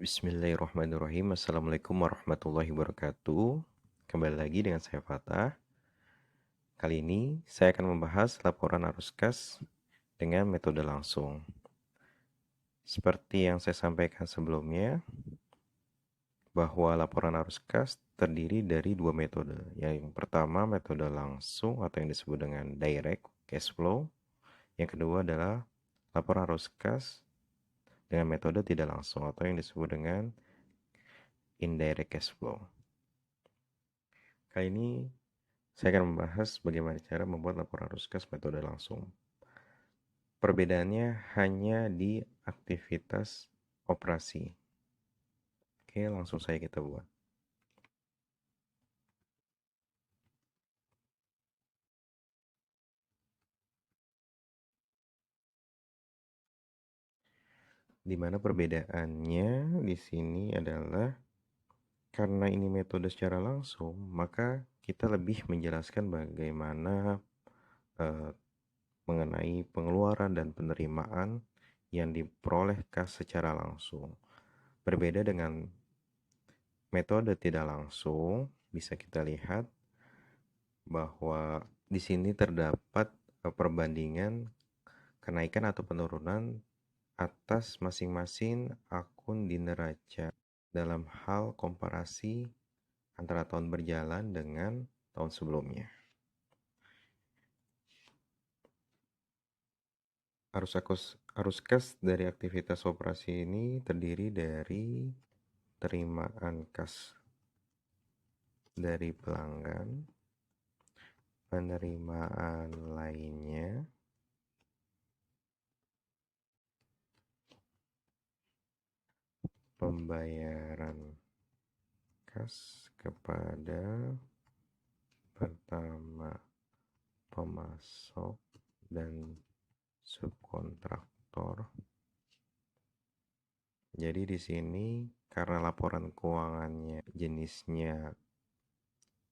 Bismillahirrahmanirrahim. Assalamualaikum warahmatullahi wabarakatuh. Kembali lagi dengan saya Fatah. Kali ini saya akan membahas laporan arus kas dengan metode langsung. Seperti yang saya sampaikan sebelumnya, bahwa laporan arus kas terdiri dari dua metode. Yang pertama metode langsung atau yang disebut dengan direct cash flow. Yang kedua adalah laporan arus kas dengan metode tidak langsung atau yang disebut dengan indirect cash flow. Kali ini saya akan membahas bagaimana cara membuat laporan arus kas metode langsung. Perbedaannya hanya di aktivitas operasi. Oke, langsung saja kita buat. Di mana perbedaannya di sini adalah karena ini metode secara langsung, maka kita lebih menjelaskan bagaimana mengenai pengeluaran dan penerimaan yang diperoleh kas secara langsung. Berbeda dengan metode tidak langsung, bisa kita lihat bahwa di sini terdapat perbandingan kenaikan atau penurunan atas masing-masing akun di neraca dalam hal komparasi antara tahun berjalan dengan tahun sebelumnya. Arus kas dari aktivitas operasi ini terdiri dari terimaan kas dari pelanggan, penerimaan lainnya, pembayaran kas kepada pertama pemasok dan subkontraktor. Jadi di sini karena laporan keuangannya jenisnya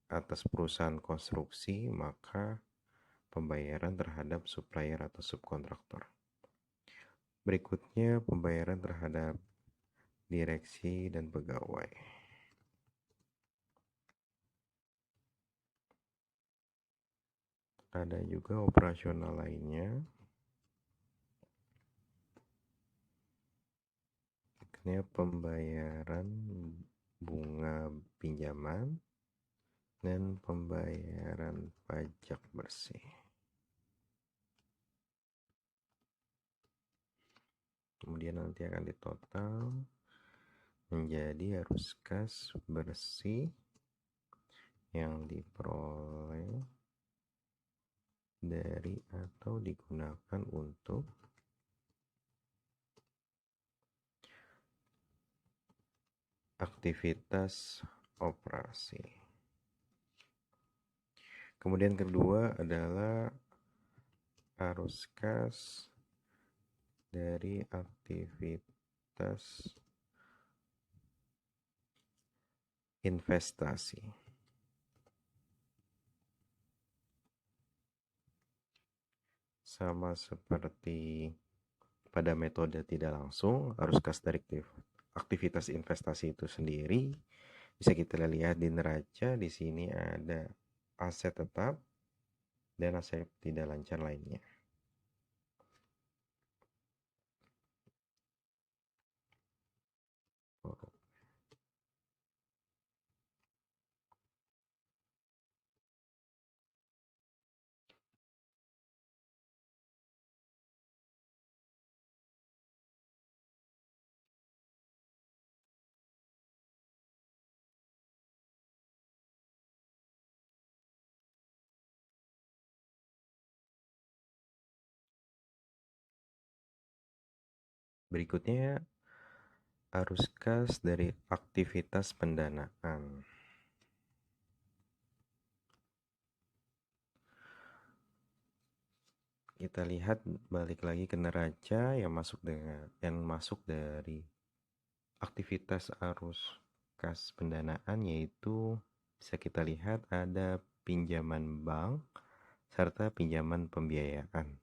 atas perusahaan konstruksi, maka pembayaran terhadap supplier atau subkontraktor. Berikutnya pembayaran terhadap direksi dan pegawai. Ada juga operasional lainnya. Berikutnya pembayaran bunga pinjaman dan pembayaran pajak bersih. Kemudian nanti akan ditotal menjadi arus kas bersih yang diperoleh dari atau digunakan untuk aktivitas operasi. Kemudian kedua adalah arus kas dari aktivitas investasi. Sama seperti pada metode tidak langsung, arus kas dari aktivitas investasi itu sendiri bisa kita lihat di neraca. Di sini ada aset tetap dan aset tidak lancar lainnya. Berikutnya arus kas dari aktivitas pendanaan. Kita lihat balik lagi ke neraca yang masuk dari aktivitas arus kas pendanaan, yaitu bisa kita lihat ada pinjaman bank serta pinjaman pembiayaan.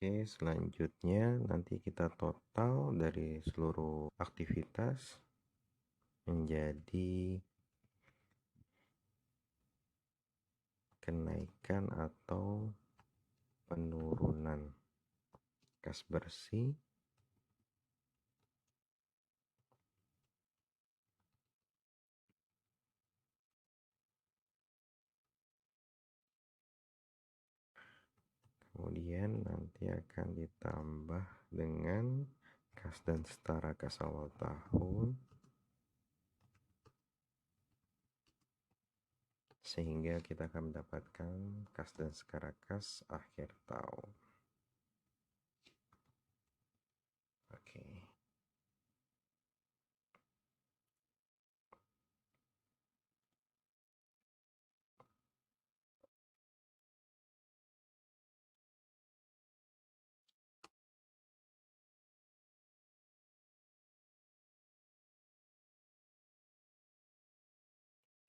Oke, selanjutnya nanti kita total dari seluruh aktivitas menjadi kenaikan atau penurunan kas bersih kemudian nanti akan ditambah dengan kas dan setara kas awal tahun sehingga kita akan mendapatkan kas dan setara kas akhir tahun. Oke.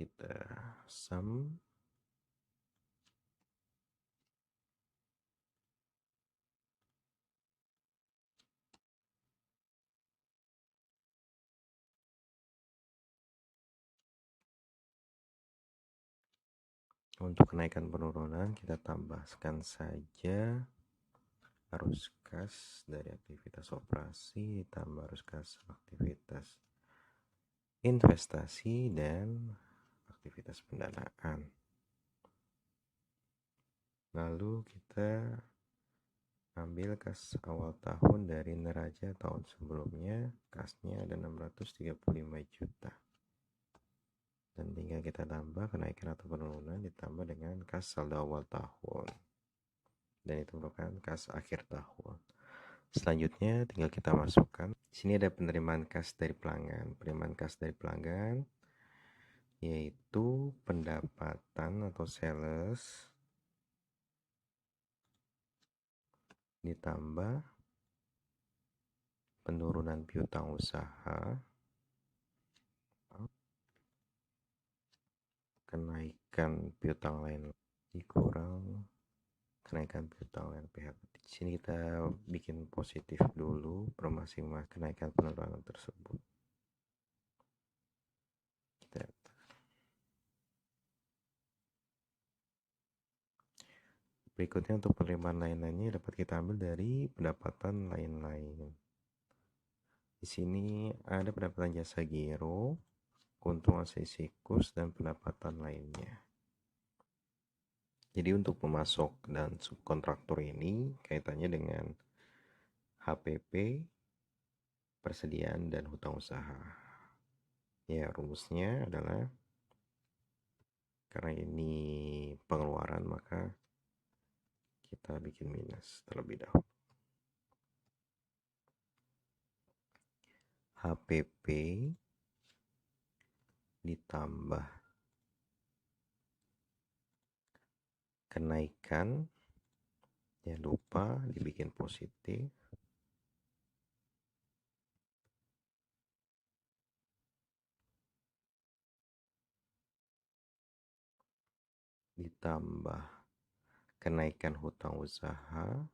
Kita sum untuk kenaikan penurunan kita tambahkan saja arus kas dari aktivitas operasi ditambah arus kas aktivitas investasi dan aktivitas pendanaan. Lalu kita ambil kas awal tahun dari neraca tahun sebelumnya, kasnya ada 635 juta. Dan tinggal kita tambah kenaikan atau penurunan ditambah dengan kas saldo awal tahun. Dan itu merupakan kas akhir tahun. Selanjutnya tinggal kita masukkan. Di sini ada penerimaan kas dari pelanggan. Penerimaan kas dari pelanggan yaitu pendapatan atau sales ditambah penurunan piutang usaha, kenaikan piutang lain dikurang kenaikan piutang lain pihak. Di sini kita bikin positif dulu per masing-masing kenaikan penurunan tersebut. Berikutnya untuk penerimaan lain-lainnya dapat kita ambil dari pendapatan lain-lain. Di sini ada pendapatan jasa giro, keuntungan sisikus, dan pendapatan lainnya. Jadi untuk pemasok dan subkontraktor ini kaitannya dengan HPP, persediaan, dan hutang usaha. Ya, rumusnya adalah karena ini pengeluaran maka kita bikin minus terlebih dahulu. HPP ditambah kenaikan, jangan lupa dibikin positif, ditambah kenaikan hutang usaha,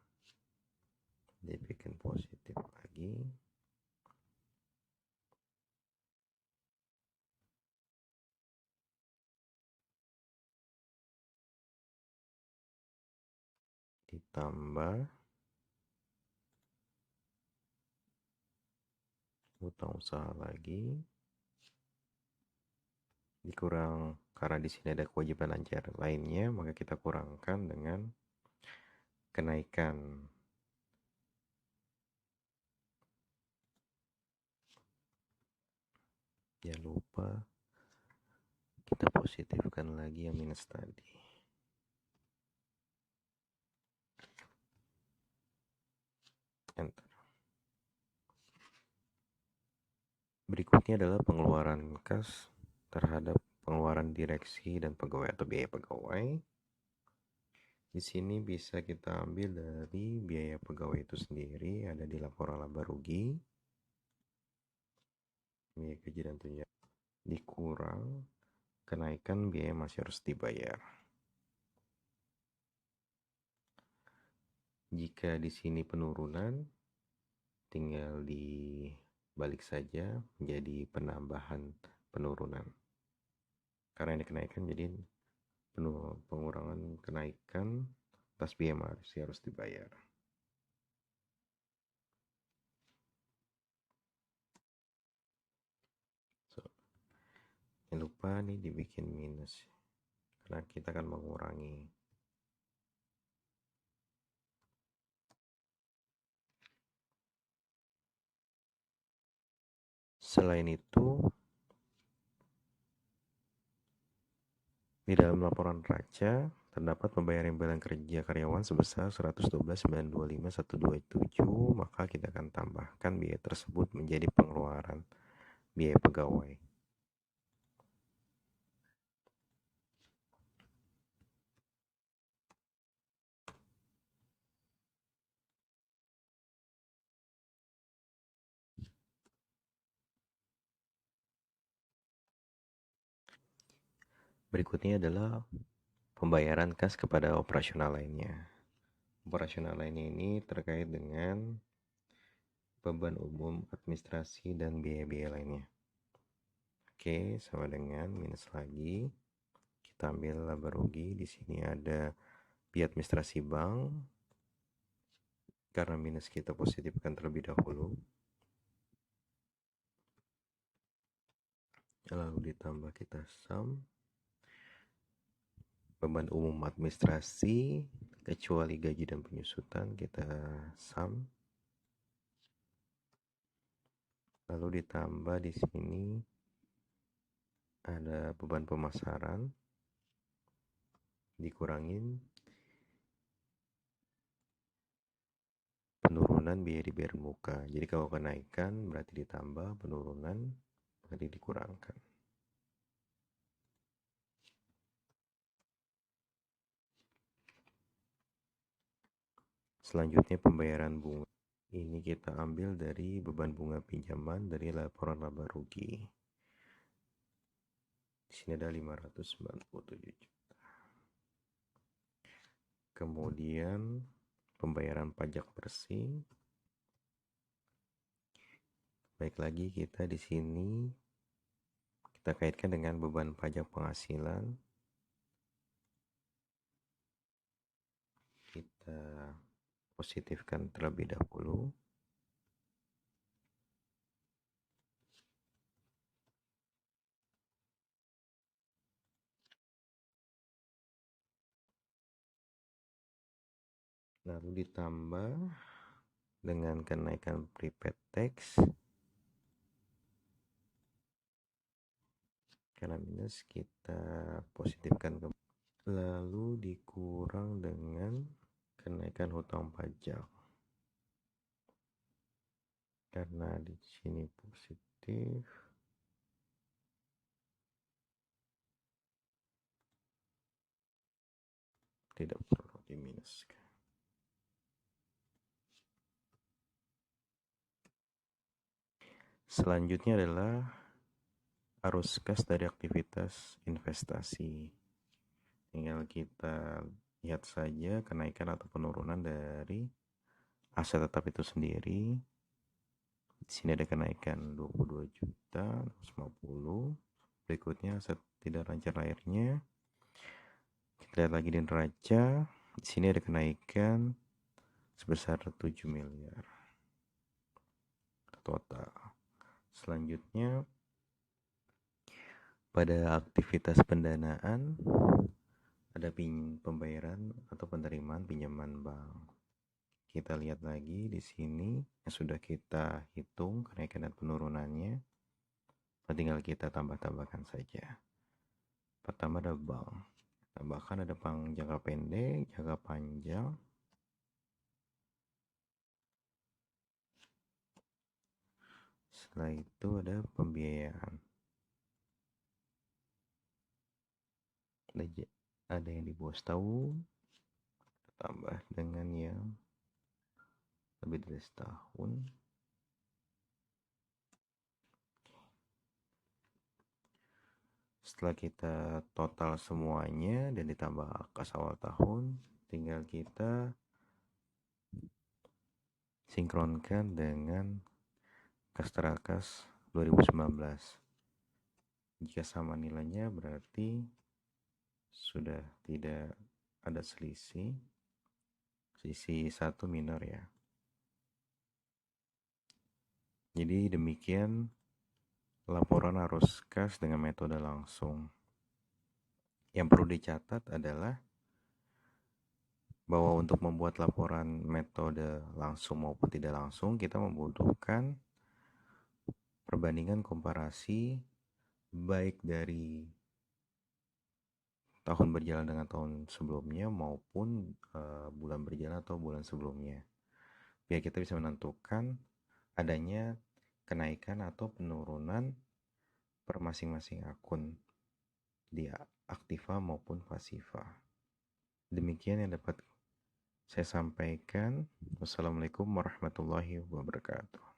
dibikin positif lagi, ditambah hutang usaha lagi, dikurang karena di sini ada kewajiban lancar lainnya, maka kita kurangkan dengan kenaikan. Jangan lupa kita positifkan lagi yang minus tadi. Enter. Berikutnya adalah pengeluaran kas terhadap pengeluaran direksi dan pegawai atau biaya pegawai. Di sini bisa kita ambil dari biaya pegawai itu sendiri, ada di laporan laba rugi, biaya gaji dan tunjangan, dikurang kenaikan biaya masih harus dibayar. Jika di sini penurunan, tinggal dibalik saja menjadi penambahan penurunan. Karena ini kenaikan, jadi pengurangan kenaikan atas biaya masih harus dibayar. Jangan lupa nih dibikin minus, karena kita akan mengurangi. Selain itu, di dalam laporan neraca terdapat pembayaran imbalan kerja karyawan sebesar 112.925.127, maka kita akan tambahkan biaya tersebut menjadi pengeluaran biaya pegawai. Berikutnya adalah pembayaran kas kepada operasional lainnya. Operasional lainnya ini terkait dengan beban umum, administrasi, dan biaya-biaya lainnya. Oke, sama dengan minus lagi. Kita ambil laba rugi. Di sini ada biaya administrasi bank. Karena minus kita positifkan terlebih dahulu. Lalu ditambah kita sum. Beban umum administrasi kecuali gaji dan penyusutan kita sum. Lalu ditambah di sini ada beban pemasaran dikurangin penurunan biaya dibayar muka. Jadi kalau kenaikan berarti ditambah, penurunan berarti dikurangkan. Selanjutnya pembayaran bunga. Ini kita ambil dari beban bunga pinjaman dari laporan laba rugi. Di sini ada 597 juta. Kemudian pembayaran pajak bersih. Baik lagi kita di sini kita kaitkan dengan beban pajak penghasilan. Kita positifkan terlebih dahulu. Lalu ditambah dengan kenaikan prepaid tax. Karena minus kita positifkan ke, lalu dikurang dengan kenaikan hutang pajak. Karena di sini positif, tidak perlu diminuskan. Selanjutnya adalah arus kas dari aktivitas investasi. Tinggal kita lihat saja kenaikan atau penurunan dari aset tetap itu sendiri. Di sini ada kenaikan 22 juta 150. Berikutnya aset tidak lancar airnya. Kita lihat lagi di neraca. Di sini ada kenaikan sebesar 7 miliar total. Selanjutnya pada aktivitas pendanaan ada pembayaran atau penerimaan pinjaman bank. Kita lihat lagi di sini yang sudah kita hitung kenaikan dan penurunannya. Tinggal kita tambah-tambahkan saja. Pertama ada bank. Tambahkan ada bank jangka pendek, jangka panjang. Setelah itu ada pembiayaan. Ada yang di bawah setahun, tambah dengan yang lebih dari setahun. Setelah kita total semuanya dan ditambah kas awal tahun, tinggal kita sinkronkan dengan Kas 2019. Jika sama nilainya berarti sudah tidak ada selisih. Sisi 1 minor ya. Jadi demikian laporan arus kas dengan metode langsung. Yang perlu dicatat adalah bahwa untuk membuat laporan metode langsung maupun tidak langsung, kita membutuhkan perbandingan komparasi baik dari tahun berjalan dengan tahun sebelumnya maupun bulan berjalan atau bulan sebelumnya. Biar kita bisa menentukan adanya kenaikan atau penurunan per masing-masing akun di aktiva maupun pasiva. Demikian yang dapat saya sampaikan. Wassalamualaikum warahmatullahi wabarakatuh.